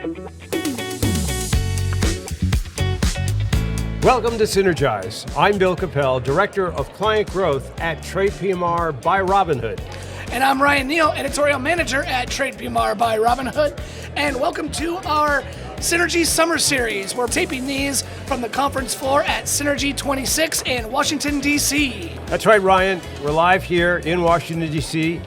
Welcome to Synergize. I'm Bill Capel, Director of Client Growth at Trade PMR by Robinhood. And I'm Ryan Neal, Editorial Manager at Trade PMR by Robinhood. And welcome to our Synergy Summer Series. We're taping these from the conference floor at Synergy 26 in Washington, D.C. That's right, Ryan. We're live here in Washington, D.C.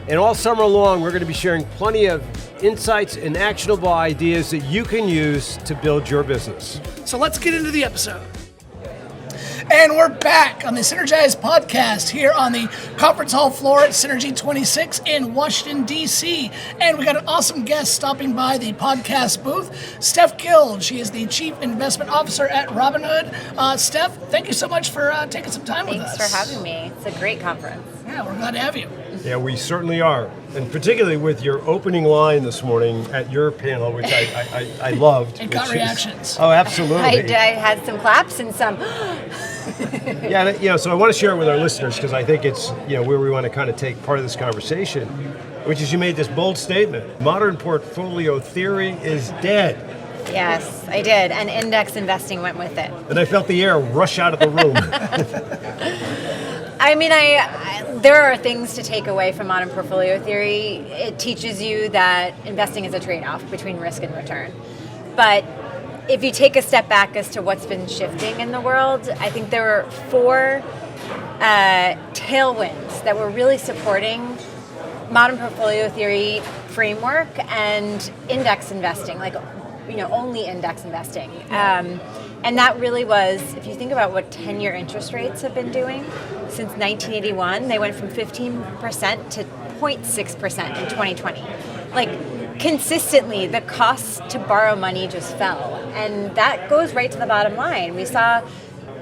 And all summer long, we're going to be sharing plenty of insights and actionable ideas that you can use to build your business. So let's get into the episode. And we're back on the Synergize podcast here on the conference hall floor at Synergy 26 in Washington, D.C. And we got an awesome guest stopping by the podcast booth, Steph Guild. She is the Chief Investment Officer at Robinhood. Steph, thank you so much for taking some time with us. Thanks for having me. It's a great conference. Yeah, we're glad to have you. Yeah, we certainly are. And particularly with your opening line this morning at your panel, which I loved. It got reactions. Oh, absolutely. I had some claps and some... Yeah, so I want to share it with our listeners because I think it's where we want to kind of take part of this conversation, which is you made this bold statement. Modern portfolio theory is dead. Yes, I did, and index investing went with it. And I felt the air rush out of the room. I mean, there are things to take away from modern portfolio theory. It teaches you that investing is a trade-off between risk and return. But if you take a step back as to what's been shifting in the world, I think there were four tailwinds that were really supporting modern portfolio theory framework and index investing, only index investing. And that really was, if you think about what 10-year interest rates have been doing since 1981, they went from 15% to 0.6% in 2020. Consistently, the cost to borrow money just fell. And that goes right to the bottom line. We saw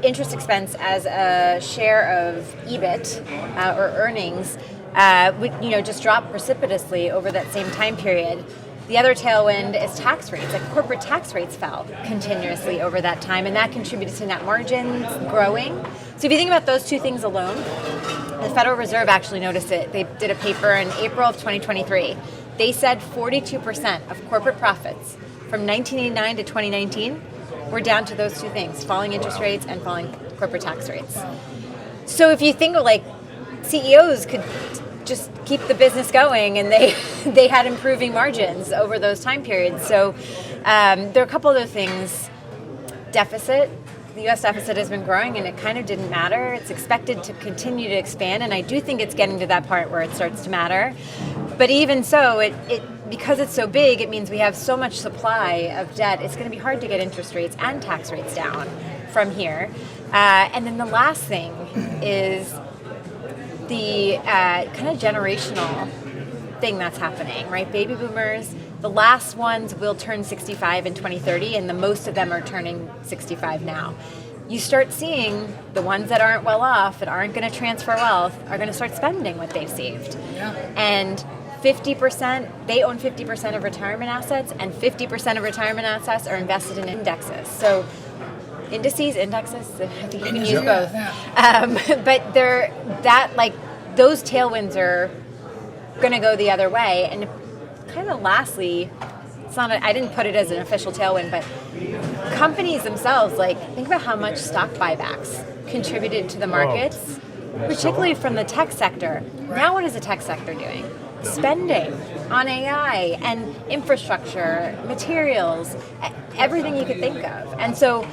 interest expense as a share of EBIT or earnings just drop precipitously over that same time period. The other tailwind is tax rates. Corporate tax rates fell continuously over that time, and that contributed to net margins growing. So if you think about those two things alone, the Federal Reserve actually noticed it. They did a paper in April of 2023. They said 42% of corporate profits from 1989 to 2019 were down to those two things, falling interest rates and falling corporate tax rates. So if you think CEOs could just keep the business going, and they had improving margins over those time periods. So there are a couple other things. Deficit. The U.S. deficit has been growing, and it kind of didn't matter. It's expected to continue to expand, and I do think it's getting to that part where it starts to matter. But even so, it because it's so big, it means we have so much supply of debt, it's going to be hard to get interest rates and tax rates down from here. And then the last thing is the kind of generational thing that's happening, right? Baby boomers, the last ones will turn 65 in 2030, and the most of them are turning 65 now. You start seeing the ones that aren't well off, that aren't going to transfer wealth, are going to start spending what they've saved. Yeah. And 50%, they own 50% of retirement assets, and 50% of retirement assets are invested in indexes. So indexes, I think you can use both. Yeah. But those tailwinds are going to go the other way. And kind of lastly, I didn't put it as an official tailwind, but companies themselves, think about how much stock buybacks contributed to the markets, particularly from the tech sector. Right. Now what is the tech sector doing? Spending on AI and infrastructure, materials, everything you could think of. And so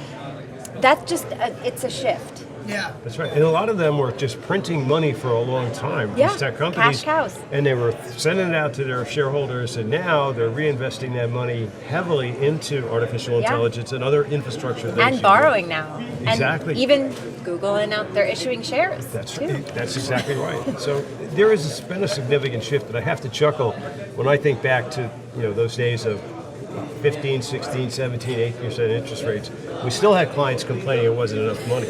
that's just, it's a shift. Yeah. That's right. And a lot of them were just printing money for a long time. Yeah, these tech companies. cash cows. And they were sending it out to their shareholders, and now they're reinvesting that money heavily into artificial intelligence and other infrastructure. And borrowing now. Exactly. And even Google, and they're issuing shares. That's exactly right. So there has been a significant shift, and I have to chuckle when I think back to those days of 15, 16, 17, 18% interest rates. We still had clients complaining it wasn't enough money.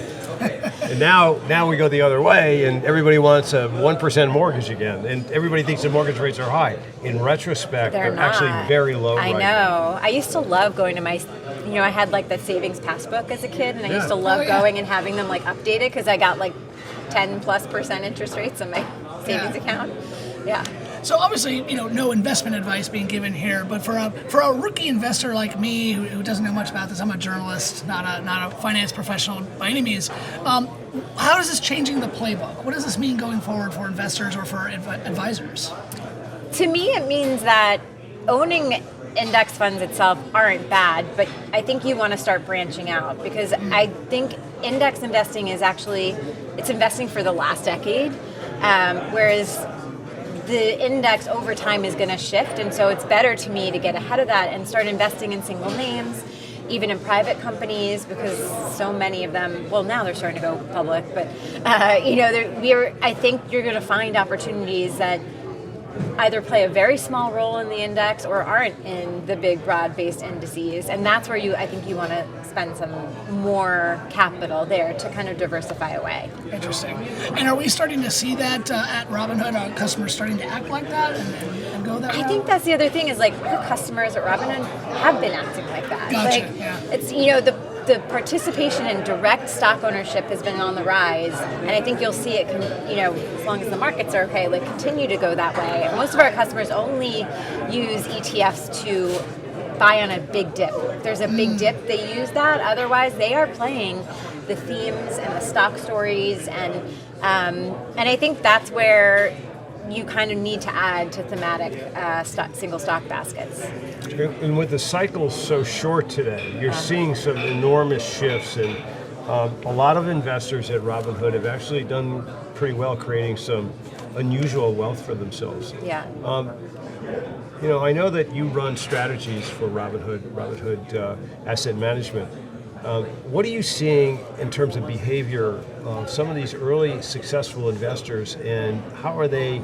And now we go the other way, and everybody wants a 1% mortgage again, and everybody thinks the mortgage rates are high. In retrospect, they're actually very low. I know. I used to love going to my, I had the savings passbook as a kid, and I used to love going and having them updated because I got 10+% interest rates on my savings account. Yeah. So obviously, no investment advice being given here, but for a rookie investor like me who doesn't know much about this, I'm a journalist, not a finance professional by any means. How is this changing the playbook? What does this mean going forward for investors or for advisors? To me, it means that owning index funds itself aren't bad, but I think you want to start branching out, because I think index investing is it's investing for the last decade, whereas the index over time is going to shift, and so it's better to me to get ahead of that and start investing in single names, even in private companies, because so many of them, well, now they're starting to go public, but I think you're going to find opportunities that either play a very small role in the index or aren't in the big broad-based indices, and that's where I think you want to spend some more capital there to kind of diversify away. Interesting. And are we starting to see that at Robinhood? Are customers starting to act like that and go that route? I think that's the other thing is our customers at Robinhood have been acting like that. Gotcha. It's the participation in direct stock ownership has been on the rise, and I think you'll see it, as long as the markets are okay, continue to go that way. Most of our customers only use ETFs to buy on a big dip. If there's a big dip, they use that. Otherwise, they are playing the themes and the stock stories, and I think that's where you kind of need to add to thematic single stock baskets. And with the cycle so short today, you're seeing some enormous shifts, and a lot of investors at Robinhood have actually done pretty well creating some unusual wealth for themselves. Yeah. I know that you run strategies for Robinhood Asset Management. What are you seeing in terms of behavior of some of these early successful investors, and how are they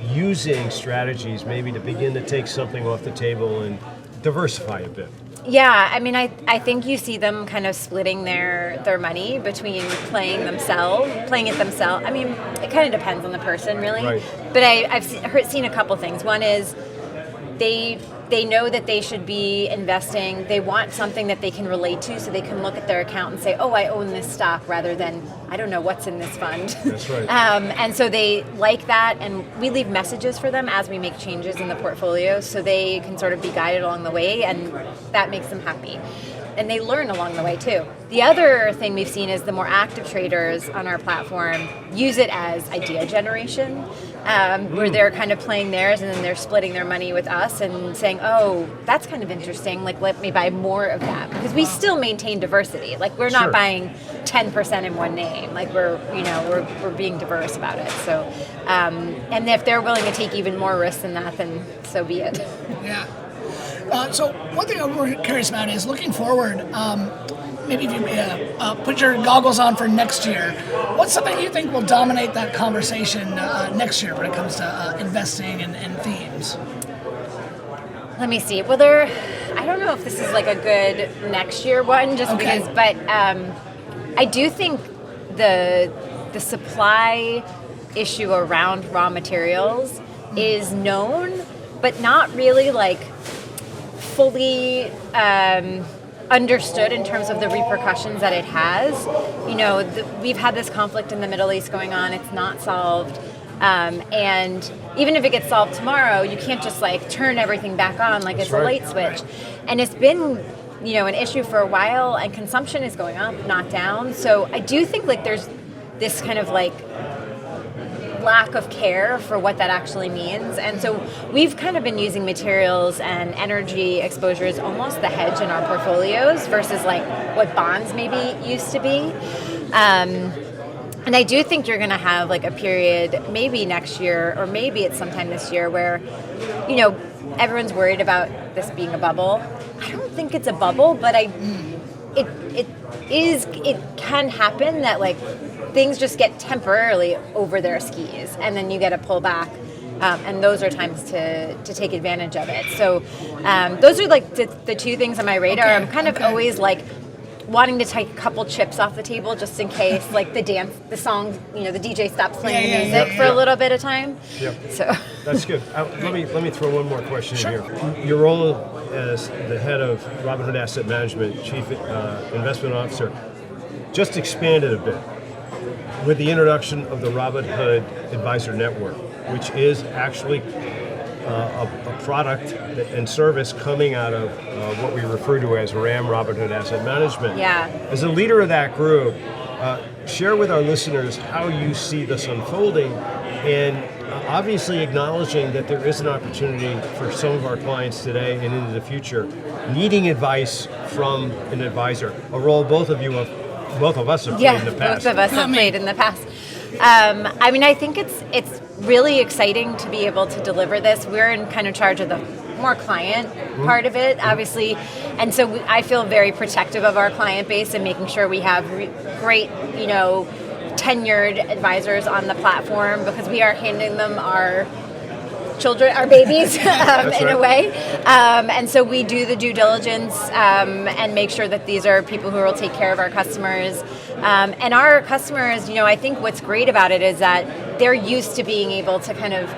using strategies maybe to begin to take something off the table and diversify a bit? Yeah, I think you see them kind of splitting their money between playing it themselves. It kind of depends on the person, really. Right. But I've seen a couple things. One is they know that they should be investing. They want something that they can relate to, so they can look at their account and say, oh, I own this stock, rather than, I don't know what's in this fund. That's right. And so they like that, and we leave messages for them as we make changes in the portfolio, so they can sort of be guided along the way, and that makes them happy. And they learn along the way too. The other thing we've seen is the more active traders on our platform use it as idea generation, where they're kind of playing theirs and then they're splitting their money with us and saying, oh, that's kind of interesting, let me buy more of that. Because we still maintain diversity. We're not Sure. buying 10% in one name. We're being diverse about it. So, and if they're willing to take even more risks than that, then so be it. Yeah. So one thing I'm curious about is looking forward, maybe if you put your goggles on for next year, what's something you think will dominate that conversation next year when it comes to investing and themes? Let me see. Well, I don't know if this is a good next year one, just Okay. because, but I do think the supply issue around raw materials is known, but not really fully understood in terms of the repercussions that it has. We've had this conflict in the Middle East going on. It's not solved. And even if it gets solved tomorrow, you can't just turn everything back on like it's right. a light switch. And it's been, an issue for a while, and consumption is going up, not down. So I do think there's this kind of lack of care for what that actually means. And so we've kind of been using materials and energy exposures almost the hedge in our portfolios versus what bonds maybe used to be. And I do think you're going to have a period maybe next year or maybe it's sometime this year where, everyone's worried about this being a bubble. I don't think it's a bubble, but it can happen that things just get temporarily over their skis, and then you get a pullback, and those are times to take advantage of it. So those are the two things on my radar. Okay, I'm kind of always wanting to take a couple chips off the table just in case, the song, the DJ stops playing the music for a little bit of time. Yep. So That's good. Let me throw one more question Sure. in here. Your role as the head of Robinhood Asset Management, Chief Investment Officer, just expanded a bit with the introduction of the Robinhood Advisor Network, which is actually a product and service coming out of what we refer to as RAM, Robinhood Asset Management. Yeah. As a leader of that group, share with our listeners how you see this unfolding, and obviously acknowledging that there is an opportunity for some of our clients today and into the future needing advice from an advisor, a role both of us have played in the past. Both of us have played in the past. I think it's really exciting to be able to deliver this. We're in kind of charge of the more client part of it, obviously, and so I feel very protective of our client base and making sure we have great, tenured advisors on the platform, because we are handing them our children, our babies, in a way. And so we do the due diligence and make sure that these are people who will take care of our customers. And our customers, I think what's great about it is that they're used to being able to kind of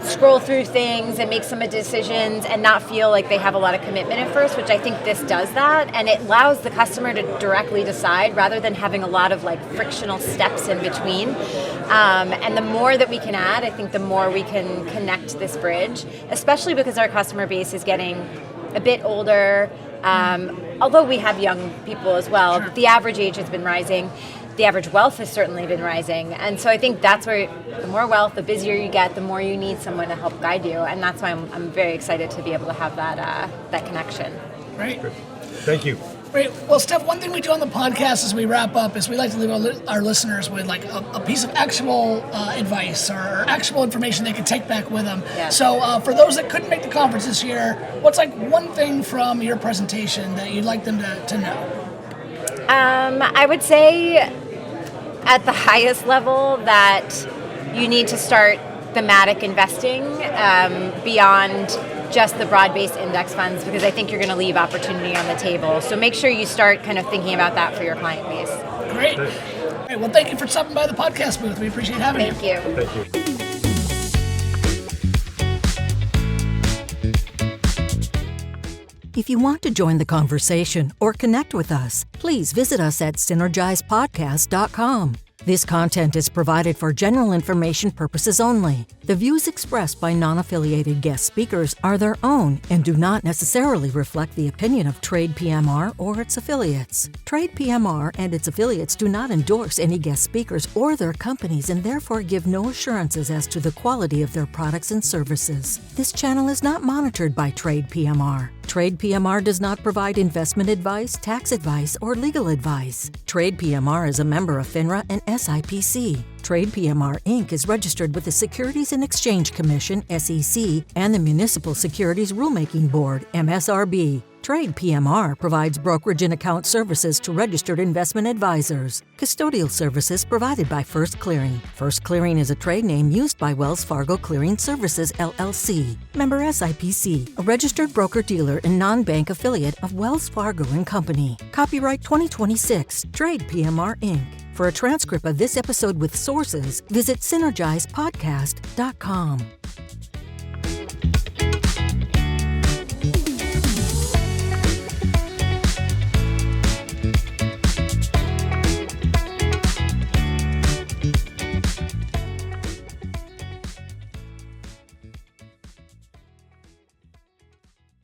scroll through things and make some decisions and not feel like they have a lot of commitment at first, which I think this does that. And it allows the customer to directly decide rather than having a lot of frictional steps in between. And the more that we can add, I think the more we can connect this bridge, especially because our customer base is getting a bit older. Although we have young people as well, but the average age has been rising. The average wealth has certainly been rising. And so I think that's where the more wealth, the busier you get, the more you need someone to help guide you. And that's why I'm very excited to be able to have that connection. Great. Thank you. Great. Well, Steph, one thing we do on the podcast as we wrap up is we like to leave our listeners with a piece of actual advice or actual information they could take back with them. Yeah. So for those that couldn't make the conference this year, what's one thing from your presentation that you'd like them to know? I would say at the highest level that you need to start thematic investing beyond just the broad-based index funds, because I think you're going to leave opportunity on the table. So make sure you start kind of thinking about that for your client base. Great. All right, well, thank you for stopping by the podcast booth. We appreciate having you. Thank you. Thank you. If you want to join the conversation or connect with us, please visit us at synergizepodcast.com. This content is provided for general information purposes only. The views expressed by non-affiliated guest speakers are their own and do not necessarily reflect the opinion of Trade PMR or its affiliates. Trade PMR and its affiliates do not endorse any guest speakers or their companies and therefore give no assurances as to the quality of their products and services. This channel is not monitored by Trade PMR. Trade PMR does not provide investment advice, tax advice, or legal advice. Trade PMR is a member of FINRA and SIPC. Trade PMR Inc. is registered with the Securities and Exchange Commission, SEC, and the Municipal Securities Rulemaking Board, MSRB. Trade PMR provides brokerage and account services to registered investment advisors. Custodial services provided by First Clearing. First Clearing is a trade name used by Wells Fargo Clearing Services, LLC. Member SIPC, a registered broker-dealer and non-bank affiliate of Wells Fargo & Company. Copyright 2026, Trade PMR Inc. For a transcript of this episode with sources, visit synergizepodcast.com.